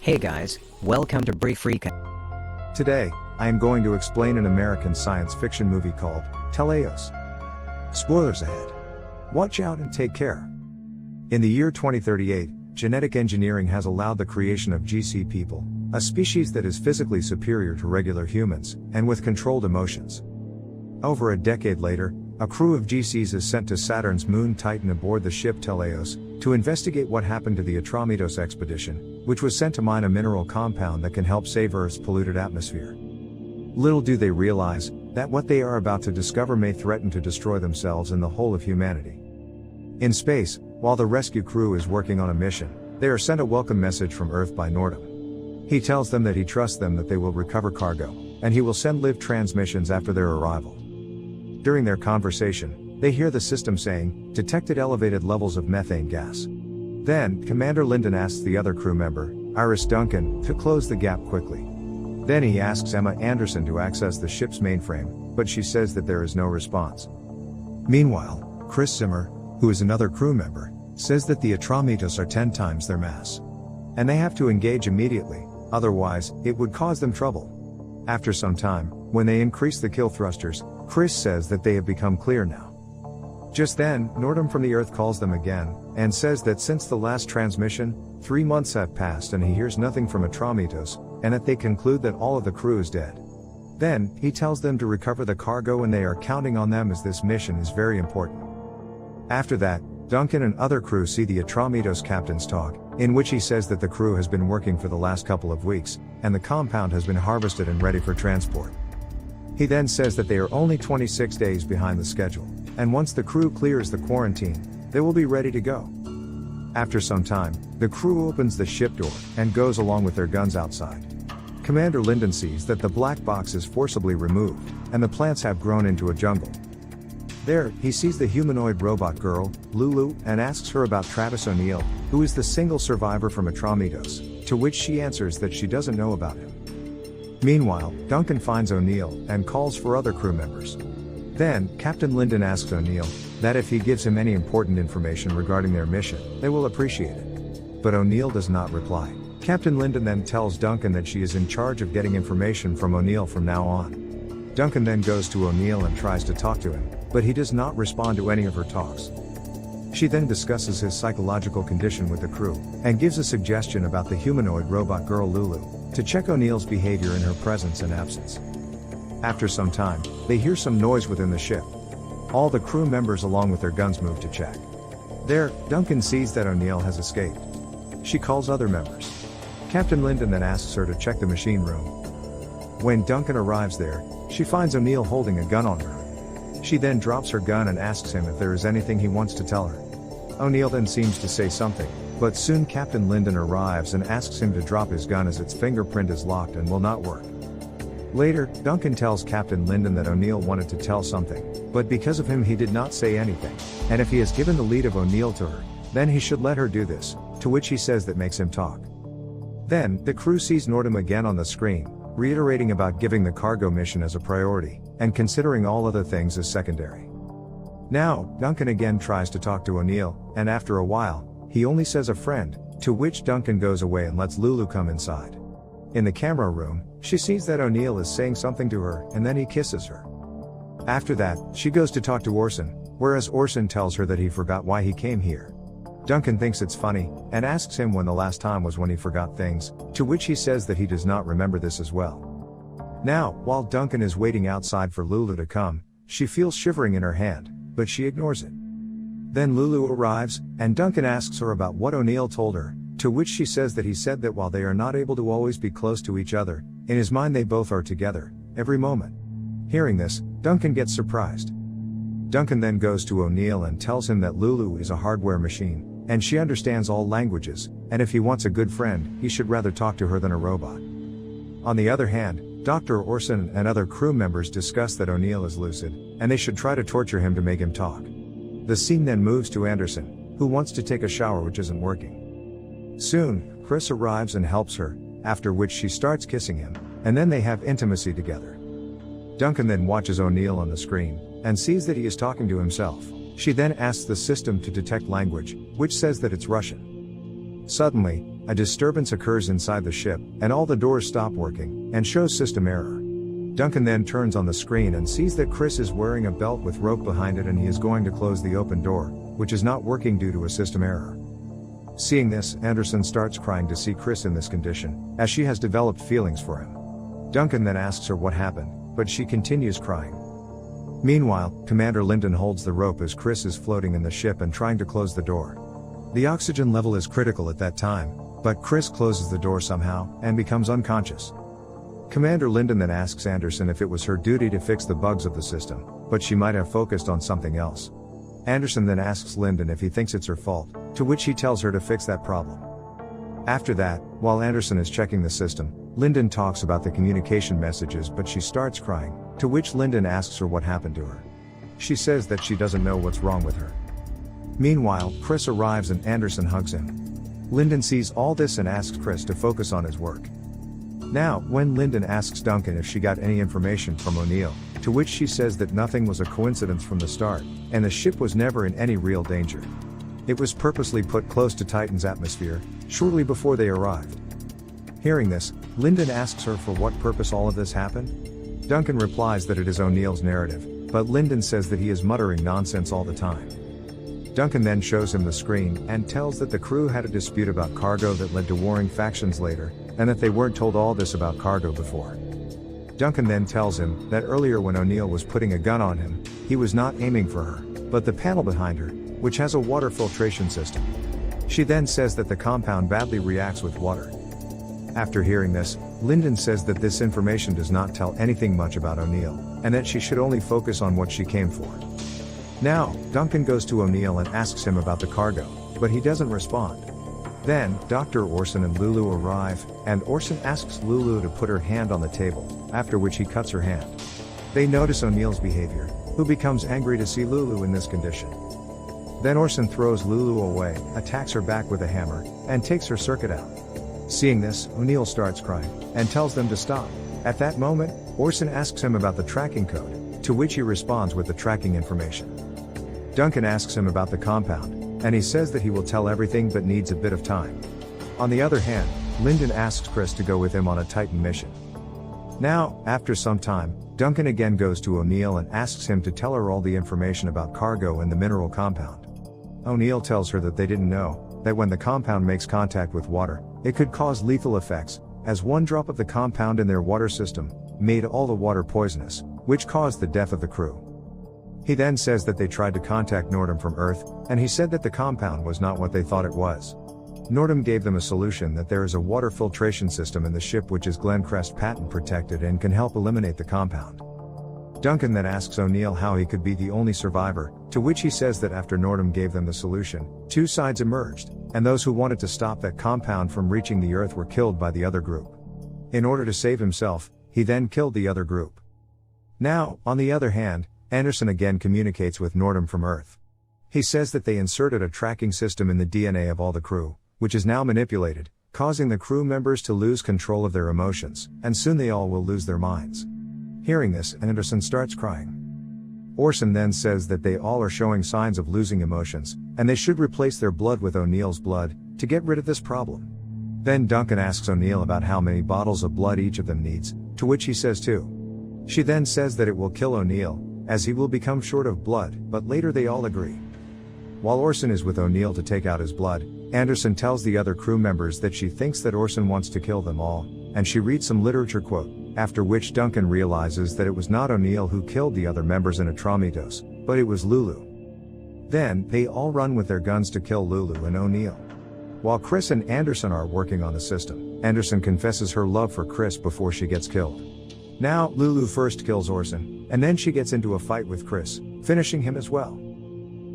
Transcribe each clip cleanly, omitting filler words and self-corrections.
Hey guys, welcome to Brief Recap. Today, I am going to explain an American science fiction movie called Teleios. Spoilers ahead. Watch out and take care. In the year 2038, genetic engineering has allowed the creation of GC people, a species that is physically superior to regular humans, and with controlled emotions. Over a decade later, a crew of GCs is sent to Saturn's moon Titan aboard the ship Teleios, to investigate what happened to the Atromitos expedition, which was sent to mine a mineral compound that can help save Earth's polluted atmosphere. Little do they realize, that what they are about to discover may threaten to destroy themselves and the whole of humanity. In space, while the rescue crew is working on a mission, they are sent a welcome message from Earth by Nordum. He tells them that he trusts them that they will recover cargo, and he will send live transmissions after their arrival. During their conversation, they hear the system saying, detected elevated levels of methane gas. Then, Commander Lyndon asks the other crew member, Iris Duncan, to close the gap quickly. Then he asks Emma Anderson to access the ship's mainframe, but she says that there is no response. Meanwhile, Chris Zimmer, who is another crew member, says that the Atromitos are 10 times their mass. And they have to engage immediately, otherwise, it would cause them trouble. After some time, when they increase the kill thrusters, Chris says that they have become clear now. Just then, Nordum from the Earth calls them again, and says that since the last transmission, 3 months have passed and he hears nothing from Atromitos, and that they conclude that all of the crew is dead. Then, he tells them to recover the cargo and they are counting on them as this mission is very important. After that, Duncan and other crew see the Atromitos captain's talk, in which he says that the crew has been working for the last couple of weeks, and the compound has been harvested and ready for transport. He then says that they are only 26 days behind the schedule, and once the crew clears the quarantine, they will be ready to go. After some time, the crew opens the ship door, and goes along with their guns outside. Commander Lyndon sees that the black box is forcibly removed, and the plants have grown into a jungle. There, he sees the humanoid robot girl, Lulu, and asks her about Travis O'Neill, who is the single survivor from Atromitos, to which she answers that she doesn't know about him. Meanwhile, Duncan finds O'Neill, and calls for other crew members. Then, Captain Lyndon asks O'Neill, that if he gives him any important information regarding their mission, they will appreciate it. But O'Neill does not reply. Captain Lyndon then tells Duncan that she is in charge of getting information from O'Neill from now on. Duncan then goes to O'Neill and tries to talk to him, but he does not respond to any of her talks. She then discusses his psychological condition with the crew, and gives a suggestion about the humanoid robot girl Lulu, to check O'Neill's behavior in her presence and absence. After some time, they hear some noise within the ship. All the crew members along with their guns move to check. There, Duncan sees that O'Neill has escaped. She calls other members. Captain Lyndon then asks her to check the machine room. When Duncan arrives there, she finds O'Neill holding a gun on her. She then drops her gun and asks him if there is anything he wants to tell her. O'Neill then seems to say something, but soon Captain Lyndon arrives and asks him to drop his gun as its fingerprint is locked and will not work. Later, Duncan tells Captain Lyndon that O'Neill wanted to tell something, but because of him he did not say anything, and if he has given the lead of O'Neill to her, then he should let her do this, to which he says that makes him talk. Then, the crew sees Nordum again on the screen, reiterating about giving the cargo mission as a priority, and considering all other things as secondary. Now, Duncan again tries to talk to O'Neill, and after a while, he only says a friend, to which Duncan goes away and lets Lulu come inside. In the camera room, she sees that O'Neill is saying something to her, and then he kisses her. After that, she goes to talk to Orson, whereas Orson tells her that he forgot why he came here. Duncan thinks it's funny, and asks him when the last time was when he forgot things, to which he says that he does not remember this as well. Now, while Duncan is waiting outside for Lulu to come, she feels shivering in her hand, but she ignores it. Then Lulu arrives, and Duncan asks her about what O'Neill told her, to which she says that he said that while they are not able to always be close to each other, in his mind they both are together, every moment. Hearing this, Duncan gets surprised. Duncan then goes to O'Neill and tells him that Lulu is a hardware machine, and she understands all languages, and if he wants a good friend, he should rather talk to her than a robot. On the other hand, Dr. Orson and other crew members discuss that O'Neill is lucid, and they should try to torture him to make him talk. The scene then moves to Anderson, who wants to take a shower which isn't working. Soon, Chris arrives and helps her, after which she starts kissing him, and then they have intimacy together. Duncan then watches O'Neill on the screen, and sees that he is talking to himself. She then asks the system to detect language, which says that it's Russian. Suddenly, a disturbance occurs inside the ship, and all the doors stop working, and shows system error. Duncan then turns on the screen and sees that Chris is wearing a belt with rope behind it, and he is going to close the open door, which is not working due to a system error. Seeing this, Anderson starts crying to see Chris in this condition, as she has developed feelings for him. Duncan then asks her what happened, but she continues crying. Meanwhile, Commander Lyndon holds the rope as Chris is floating in the ship and trying to close the door. The oxygen level is critical at that time, but Chris closes the door somehow, and becomes unconscious. Commander Lyndon then asks Anderson if it was her duty to fix the bugs of the system, but she might have focused on something else. Anderson then asks Lyndon if he thinks it's her fault, to which he tells her to fix that problem. After that, while Anderson is checking the system, Lyndon talks about the communication messages, but she starts crying, to which Lyndon asks her what happened to her. She says that she doesn't know what's wrong with her. Meanwhile, Chris arrives and Anderson hugs him. Lyndon sees all this and asks Chris to focus on his work. Now, when Lyndon asks Duncan if she got any information from O'Neill, to which she says that nothing was a coincidence from the start, and the ship was never in any real danger. It was purposely put close to Titan's atmosphere, shortly before they arrived. Hearing this, Lyndon asks her for what purpose all of this happened. Duncan replies that it is O'Neill's narrative, but Lyndon says that he is muttering nonsense all the time. Duncan then shows him the screen, and tells that the crew had a dispute about cargo that led to warring factions later, and that they weren't told all this about cargo before. Duncan then tells him that earlier when O'Neill was putting a gun on him, he was not aiming for her, but the panel behind her, which has a water filtration system. She then says that the compound badly reacts with water. After hearing this, Lyndon says that this information does not tell anything much about O'Neill, and that she should only focus on what she came for. Now, Duncan goes to O'Neill and asks him about the cargo, but he doesn't respond. Then, Dr. Orson and Lulu arrive, and Orson asks Lulu to put her hand on the table, after which he cuts her hand. They notice O'Neill's behavior, who becomes angry to see Lulu in this condition. Then Orson throws Lulu away, attacks her back with a hammer, and takes her circuit out. Seeing this, O'Neill starts crying, and tells them to stop. At that moment, Orson asks him about the tracking code, to which he responds with the tracking information. Duncan asks him about the compound, and he says that he will tell everything but needs a bit of time. On the other hand, Lyndon asks Chris to go with him on a Titan mission. Now, after some time, Duncan again goes to O'Neill and asks him to tell her all the information about cargo and the mineral compound. O'Neill tells her that they didn't know that when the compound makes contact with water, it could cause lethal effects, as one drop of the compound in their water system made all the water poisonous, which caused the death of the crew. He then says that they tried to contact Nordum from Earth, and he said that the compound was not what they thought it was. Nordum gave them a solution that there is a water filtration system in the ship which is Glencrest patent protected and can help eliminate the compound. Duncan then asks O'Neill how he could be the only survivor, to which he says that after Nordum gave them the solution, two sides emerged, and those who wanted to stop that compound from reaching the Earth were killed by the other group. In order to save himself, he then killed the other group. Now, on the other hand, Anderson again communicates with Nordum from Earth. He says that they inserted a tracking system in the DNA of all the crew, which is now manipulated, causing the crew members to lose control of their emotions, and soon they all will lose their minds. Hearing this, Anderson starts crying. Orson then says that they all are showing signs of losing emotions, and they should replace their blood with O'Neill's blood, to get rid of this problem. Then Duncan asks O'Neill about how many bottles of blood each of them needs, to which he says 2. She then says that it will kill O'Neill, as he will become short of blood, but later they all agree. While Orson is with O'Neill to take out his blood, Anderson tells the other crew members that she thinks that Orson wants to kill them all, and she reads some literature quote, after which Duncan realizes that it was not O'Neill who killed the other members in Atramitos, but it was Lulu. Then, they all run with their guns to kill Lulu and O'Neill. While Chris and Anderson are working on the system, Anderson confesses her love for Chris before she gets killed. Now, Lulu first kills Orson, and then she gets into a fight with Chris, finishing him as well.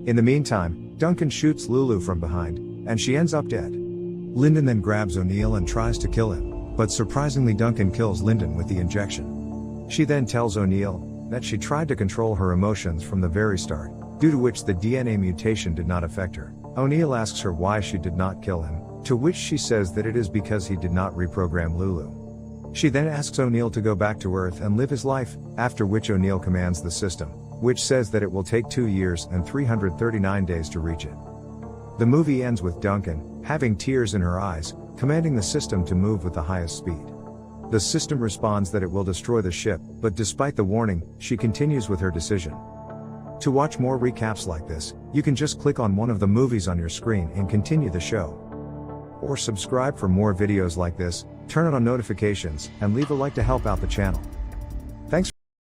In the meantime, Duncan shoots Lulu from behind, and she ends up dead. Lyndon then grabs O'Neill and tries to kill him, but surprisingly Duncan kills Lyndon with the injection. She then tells O'Neill that she tried to control her emotions from the very start, due to which the DNA mutation did not affect her. O'Neill asks her why she did not kill him, to which she says that it is because he did not reprogram Lulu. She then asks O'Neill to go back to Earth and live his life, after which O'Neill commands the system, which says that it will take 2 years and 339 days to reach it. The movie ends with Duncan having tears in her eyes, commanding the system to move with the highest speed. The system responds that it will destroy the ship, but despite the warning, she continues with her decision. To watch more recaps like this, you can just click on one of the movies on your screen and continue the show. Or subscribe for more videos like this, turn on notifications, and leave a like to help out the channel.